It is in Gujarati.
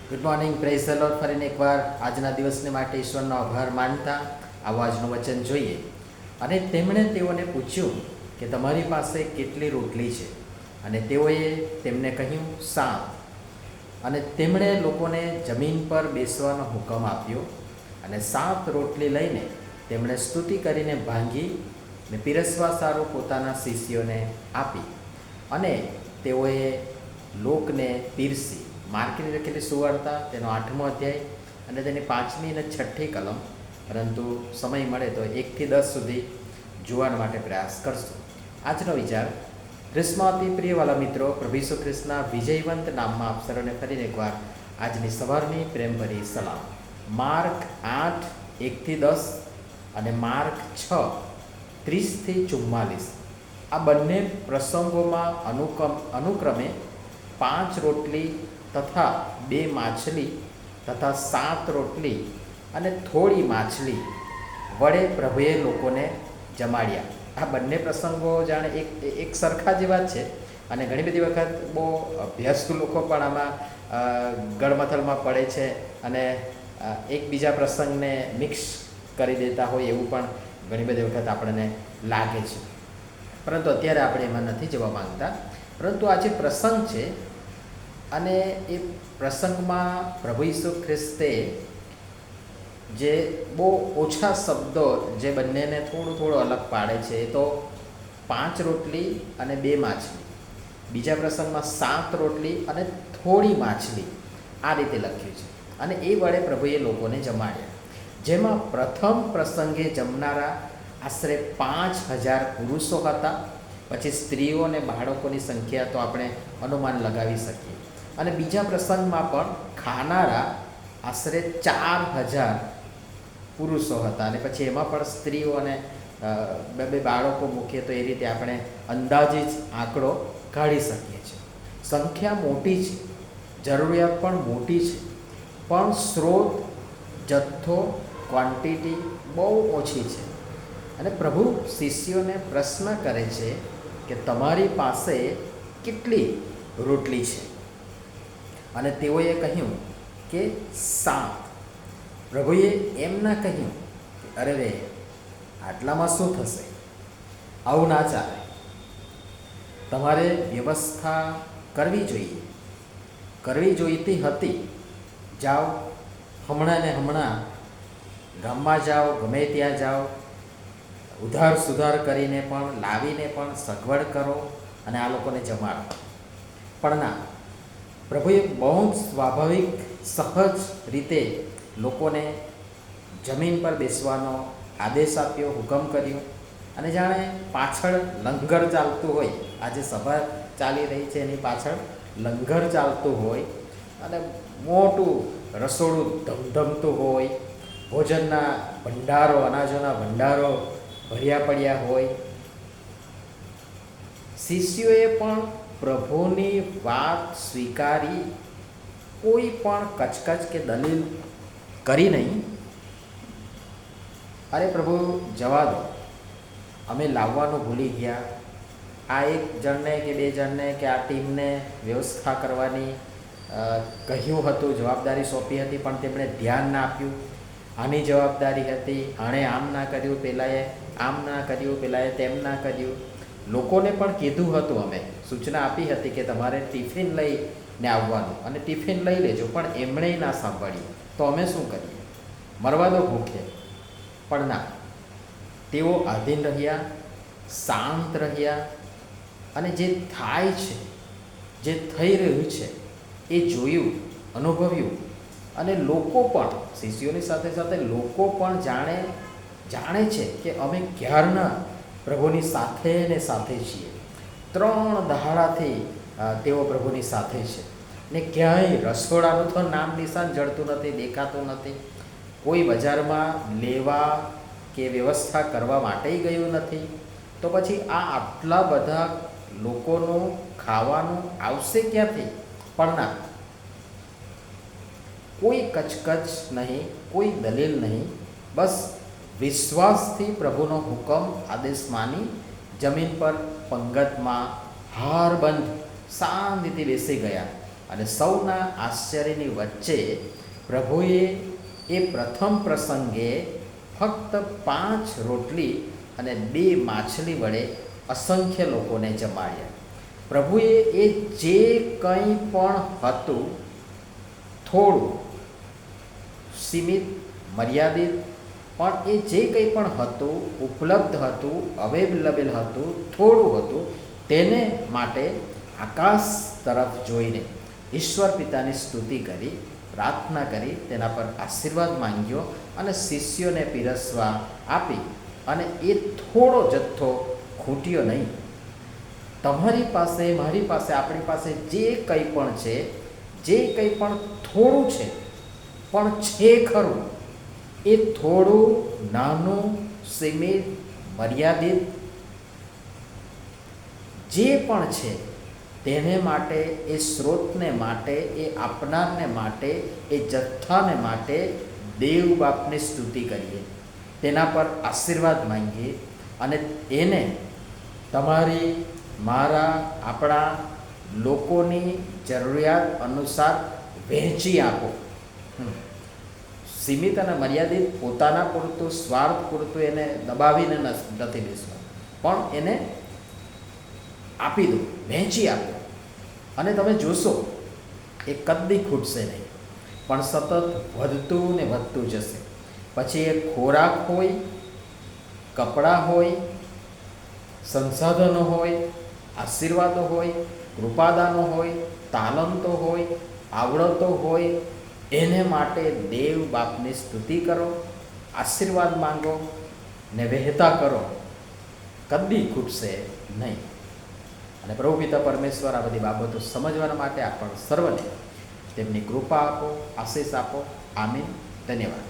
Good morning, praise the lord. ફરીને એકવાર આજના દિવસને માટે ઈશ્વરનો આભાર માનતા આવું આજનું વચન જોઈએ. અને તેમણે તેઓને પૂછ્યું કે તમારી પાસે કેટલી રોટલી છે? અને તેઓએ તેમને કહ્યું 7. અને તેમણે લોકોને જમીન પર બેસવાનો હુકમ આપ્યો અને 7 રોટલી લઈને તેમણે સ્તુતિ કરીને ભાંગી ને પીરસવા સારું પોતાના શિષ્યોને આપી અને તેઓએ લોકને પીરસી. માર્કની લખેલી સુવાર્તા તેનો 8મો અધ્યાય અને તેની 5મી અને 6ઠ્ઠી કલમ, પરંતુ સમય મળે તો 1 થી 10 સુધી જોવા માટે પ્રયાસ કરશું. આજનો વિચાર: ખ્રિસ્તમાં અતિ પ્રિયવાલા મિત્રો, પ્રભુ ઈસુ ખ્રિસ્તના વિજયવંત નામમાં આપ સર્વને ફરીને એકવાર આજની સવારની પ્રેમભરી સલામ. માર્ક 8, 1 થી 10 અને માર્ક 6, 30 થી 44. આ બંને પ્રસંગોમાં અનુક્રમે 5 રોટલી તથા 2 માછલી તથા 7 રોટલી અને થોડી માછલી વડે પ્રભુએ લોકોને જમાડ્યા. આ બંને પ્રસંગો જાણે એક સરખા જેવા જ છે અને ઘણી બધી વખત બહુ અભ્યાસુ લોકો પણ આમાં ગળમથલમાં પડે છે અને એકબીજા પ્રસંગને મિક્સ કરી દેતા હોય એવું પણ ઘણી બધી વખત આપણને લાગે છે. પરંતુ અત્યારે આપણે એમાં નથી જવા માંગતા. પરંતુ આ જે પ્રસંગ છે અને એ પ્રસંગમાં પ્રભુ ઈસુ ખ્રિસ્તે જે બહુ ઓછા શબ્દો જે બંનેને થોડું અલગ પાડે છે એ તો 5 રોટલી અને 2 માછલી. બીજા પ્રસંગમાં 7 રોટલી અને થોડી માછલી, આ રીતે લખ્યું છે. અને એ વડે પ્રભુએ લોકોને જમાડ્યા. જેમાં પ્રથમ પ્રસંગે જમનારા આશરે 5000 પુરુષો હતા. પછી સ્ત્રીઓ અને બાળકોની સંખ્યા તો આપણે અનુમાન લગાવી શકીએ. અને બીજા પ્રસંગમાં પણ ખાનારા આશરે 4000 પુરુષો હતા. અને પછી એમાં પણ સ્ત્રીઓ અને બે બાળકો મૂકીએ તો એ રીતે આપણે અંદાજિત આંકડો કાઢી શકીએ છીએ. સંખ્યા મોટી છે, જરૂરિયાત પણ મોટી છે, પણ સ્ત્રોત, જથ્થો, ક્વોન્ટિટી બહુ ઓછી છે. અને પ્રભુ શિષ્યોને પ્રશ્ન કરે છે કે તમારી પાસે કેટલી રોટલી છે? અને તેઓએ કહ્યું કે 7. પ્રભુએ એમ ના કહ્યું કે અરે રે, આટલામાં શું થશે, આવું ના ચાલે, તમારે વ્યવસ્થા કરવી જોઈતી હતી. જાઓ, હમણાં ને હમણાં ગામમાં જાઓ, ગમે ત્યાં જાઓ, ઉધાર સુધાર કરીને પણ લાવીને પણ સગવડ કરો અને આ લોકોને જમાડો. પણ ના, પ્રભુએ બહુ સ્વાભાવિક સહજ રીતે લોકોને જમીન પર બેસવાનો આદેશ આપ્યો, હુકમ કર્યો. અને જાણે પાછળ લંગર ચાલતું હોય, આજે સભા ચાલી રહી છે એની પાછળ લંગર ચાલતું હોય અને મોટું રસોડું ધમધમતું હોય, ભોજનના ભંડારો, અનાજોના ભંડારો ભર્યા પડ્યા હોય. શિષ્યોએ પણ પ્રભુની વાત સ્વીકારી, કોઈ પણ કચકચ કે દલીલ કરી નહીં. અરે પ્રભુ, જવા દો, અમે લાવવાનું ભૂલી ગયા. આ 1 જણને કે 2 જણને કે આ ટીમને વ્યવસ્થા કરવાની કહ્યું હતું, જવાબદારી સોંપી હતી, પણ તેમણે ધ્યાન ના આપ્યું. આની જવાબદારી હતી, આણે આમ ના કર્યું, પેલાએ આમ ના કર્યું, પેલાએ તેમ ના કર્યું. લોકોને પણ કીધું હતું, અમે સૂચના આપી હતી કે તમારે ટિફિન લઈને આવવાનું અને ટિફિન લઈ લેજો, પણ એમણે ના સાંભળ્યું. તો અમે શું કરીએ? મરવા દો ભૂખે. પણ ના, તેઓ આધીન રહ્યા, શાંત રહ્યા અને જે થાય છે, જે થઈ રહ્યું છે એ જોયું, અનુભવ્યું. અને લોકો પણ, શિષ્યોની સાથે સાથે લોકો પણ જાણે છે કે અમે ક્યારના પ્રભુની સાથે ને સાથે છીએ. 3 દહાડાથી તેઓ પ્રભુની સાથે છે ને ક્યાંય રસોડાનું તો નામ નિશાન જડતું નથી, દેખાતું નથી. કોઈ બજારમાં લેવા કે વ્યવસ્થા કરવા માટે ગયું નથી. તો પછી આ આટલા બધા લોકોનું ખાવાનું આવશે ક્યાંથી? પણ ના, કોઈ કચકચ નહીં, કોઈ દલીલ નહીં, બસ વિશ્વાસથી પ્રભુનો હુકમ, આદેશ માની જમીન પર પંગતમાં હારબંધ શાંતિથી બેસી ગયા અને સૌના આશ્ચર્યની વચ્ચે પ્રભુએ એ પ્રથમ પ્રસંગે ફક્ત 5 રોટલી અને 2 માછલી વડે અસંખ્ય લોકોને જમાડ્યા. પ્રભુએ એ જે કંઈ પણ હતું, થોડું, સીમિત, મર્યાદિત, પણ એ જે કંઈ પણ હતું, ઉપલબ્ધ હતું, અવેલેબલ હતું, થોડું હતું, તેને માટે આકાશ તરફ જોઈને ઈશ્વર પિતાની સ્તુતિ કરી, પ્રાર્થના કરી, તેના પર આશીર્વાદ માંગ્યો અને શિષ્યોને પીરસવા આપી. અને એ થોડો જથ્થો ખૂટ્યો નહીં. તમારી પાસે, મારી પાસે, આપણી પાસે જે કંઈ પણ છે, જે કંઈ પણ થોડું છે, પણ છે ખરું, એ થોડું, નાનું, સીમિત, મર્યાદિત જે પણ છે, તેને માટે, એ સ્ત્રોતને માટે, એ આપનારને માટે, એ જથ્થાને માટે દેવ બાપની સ્તુતિ કરીએ, તેના પર આશીર્વાદ માંગીએ અને એને તમારી, મારા, આપણા લોકોની જરૂરિયાત અનુસાર વહેંચી આપો. સીમિત અને મર્યાદિત પોતાના પૂરતું, સ્વાર્થ પૂરતું એને દબાવીને નથી બેસવા, પણ એને આપી દો, વહેંચી આપો. અને તમે જોશો એ કદી ખૂટશે નહીં, પણ સતત વધતું ને વધતું જશે. પછી એ ખોરાક હોય, કપડાં હોય, સંસાધનો હોય, આશીર્વાદો હોય, કૃપાદાનો હોય, તાલંતો હોય, આવડતો હોય, એને માટે દેવ બાપની સ્તુતિ કરો, આશીર્વાદ માંગો ને વહેતા કરો, કદી ખૂટશે નહીં. અને પ્રભુ પિતા પરમેશ્વર આ બધી બાબતો સમજવા માટે આપણ સર્વને તેમની કૃપા આપો, આશીષ આપો. આમીન. ધન્યવાદ.